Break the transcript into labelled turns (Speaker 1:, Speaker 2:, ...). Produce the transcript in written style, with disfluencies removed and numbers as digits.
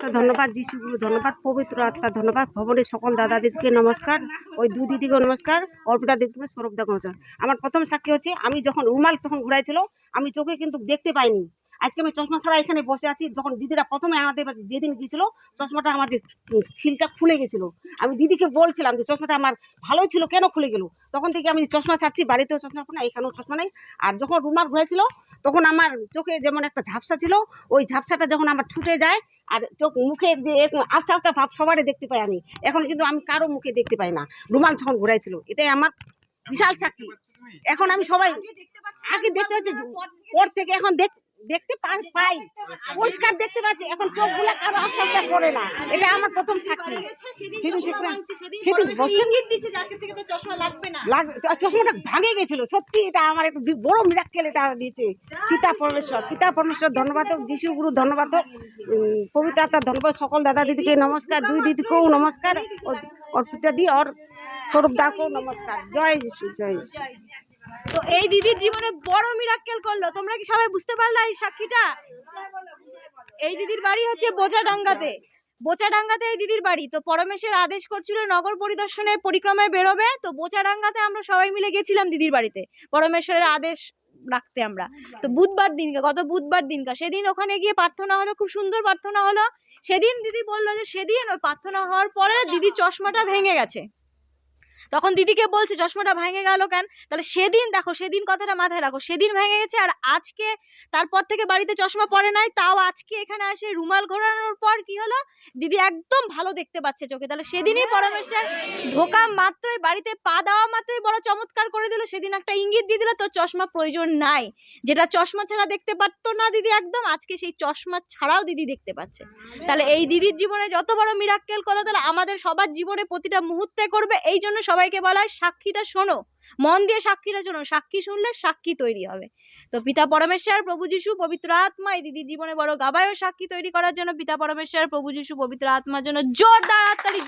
Speaker 1: নমস্কার, ধন্যবাদ যিশুগুরু, ধন্যবাদ পবিত্র আত্মা, ধন্যবাদ ভবনের সকল দাদা দিদিকে নমস্কার, ওই দু দিদিকে নমস্কার, অর্পিতা দিদিকে সৌরভদাকে নমস্কার। আমার প্রথম সাক্ষী হচ্ছে আমি যখন রুমাল তখন ঘুরাইছিল আমি চোখে কিন্তু দেখতে পাইনি। আজকে আমি চশমা ছাড়া এখানে বসে আছি। যখন দিদিরা প্রথমে আমাদের যেদিন গিয়েছিল চশমাটা আমাদের খিলটা খুলে গেছিল। আমি দিদিকে বলছিলাম যে চশমাটা আমার ভালোই ছিল, কেন খুলে গেল? তখন থেকে আমি চশমা ছাড়ছি, বাড়িতেও চশমা না, এখানেও চশমা নেই। আর যখন রুমাল ঘুরেছিল তখন আমার চোখে যেমন একটা ঝাপসা ছিল, ওই ঝাপসাটা যখন আমার ছুটে যায় আর চোখ মুখের যে আচ্ছা আচ্ছা ভাব সবারই দেখতে পাই আমি। এখন কিন্তু আমি কারো মুখে দেখতে পাই না রুমাল যখন ঘুরাইছিল। এটাই আমার বিশাল সাক্ষী। এখন আমি সবাই আগে দেখতে পাচ্ছি, পর থেকে এখন দেখতে পাই, পরিষ্কার দেখতে পাচ্ছি। এখন চোখগুলো কারো আচ্ছা আচ্ছা পড়ে না। এটা আমার প্রথম সাক্ষী। চশমাটা ভাঙে গেছিল সত্যি। এটা আমার একটু বড় মিরাক্কেল এটা দিয়েছে পিতা পরমেশ্বর। ধন্যবাদ হোক যিশু গুরু, ধন্যবাদ হোক পবিত্র আত্মার, ধন্যবাদ সকল দাদা দিদিকে নমস্কার, দুই দিদিকেও নমস্কার, অর্পিতা দি আর সৌরভ দাকেও নমস্কার। জয় যিশু, জয় যিশু।
Speaker 2: তো এই দিদির জীবনে বড় মিরাক্কেল করলো। তোমরা কি সবাই বুঝতে পারলা এই সাক্ষীটা? এই দিদির বাড়ি হচ্ছে বোচাডাঙ্গাতে এই দিদির বাড়ি। তো পরমেশ্বর আদেশ করছিল নগর পরিদর্শনে পরিক্রমায় বেরোবে। তো বোচাডাঙ্গাতে আমরা সবাই মিলে গেছিলাম দিদির বাড়িতে পরমেশ্বরের আদেশ রাখতে আমরা। তো গত বুধবার দিনকা সেদিন ওখানে গিয়ে প্রার্থনা হলো, খুব সুন্দর প্রার্থনা হলো। সেদিন দিদি বললো যে সেদিন ওই প্রার্থনা হওয়ার পরে দিদির চশমাটা ভেঙে গেছে। তখন দিদিকে বলছে চশমাটা ভেঙে গেল কেন? তাহলে সেদিন দেখো, সেদিন কথাটা মাথায় রাখো, সেদিন ভেঙে গেছে। আর আজকে তারপর থেকে বাড়িতে চশমা পরে নাই, তাও আজকে এখানে এসে রুমাল ঘোরানোর পর কি হলো, দিদি একদম ভালো দেখতে পাচ্ছে চোখে। তাহলে সেদিনই পরমেশ্বর ঢোকা মাত্রই, বাড়িতে পা দেওয়া মাত্রই বড় চমৎকার করে দিল। সেদিন একটা ইঙ্গিত দিয়ে দিল তোর চশমা প্রয়োজন নাই। যেটা চশমা ছাড়া দেখতে পারতো না দিদি একদম, আজকে সেই চশমা ছাড়াও দিদি দেখতে পাচ্ছে। তাহলে এই দিদির জীবনে যত বড় মিরাক্কেল করলো, তাহলে আমাদের সবার জীবনে প্রতিটা মুহূর্তে করবে। এই জন্য সবাইকে বলা হয় সাক্ষীটা শোনো, মন দিয়ে সাক্ষীটা শোনো। সাক্ষী শুনলে সাক্ষী তৈরি হবে। তো পিতা পরমেশ্বর, প্রভু যিশু, পবিত্র আত্মা এই দিদির জীবনে বড় গাবায় সাক্ষী তৈরি করার জন্য পিতা পরমেশ্বর, প্রভু যিশু, পবিত্র আত্মার জন্য জোরদার হাততালি।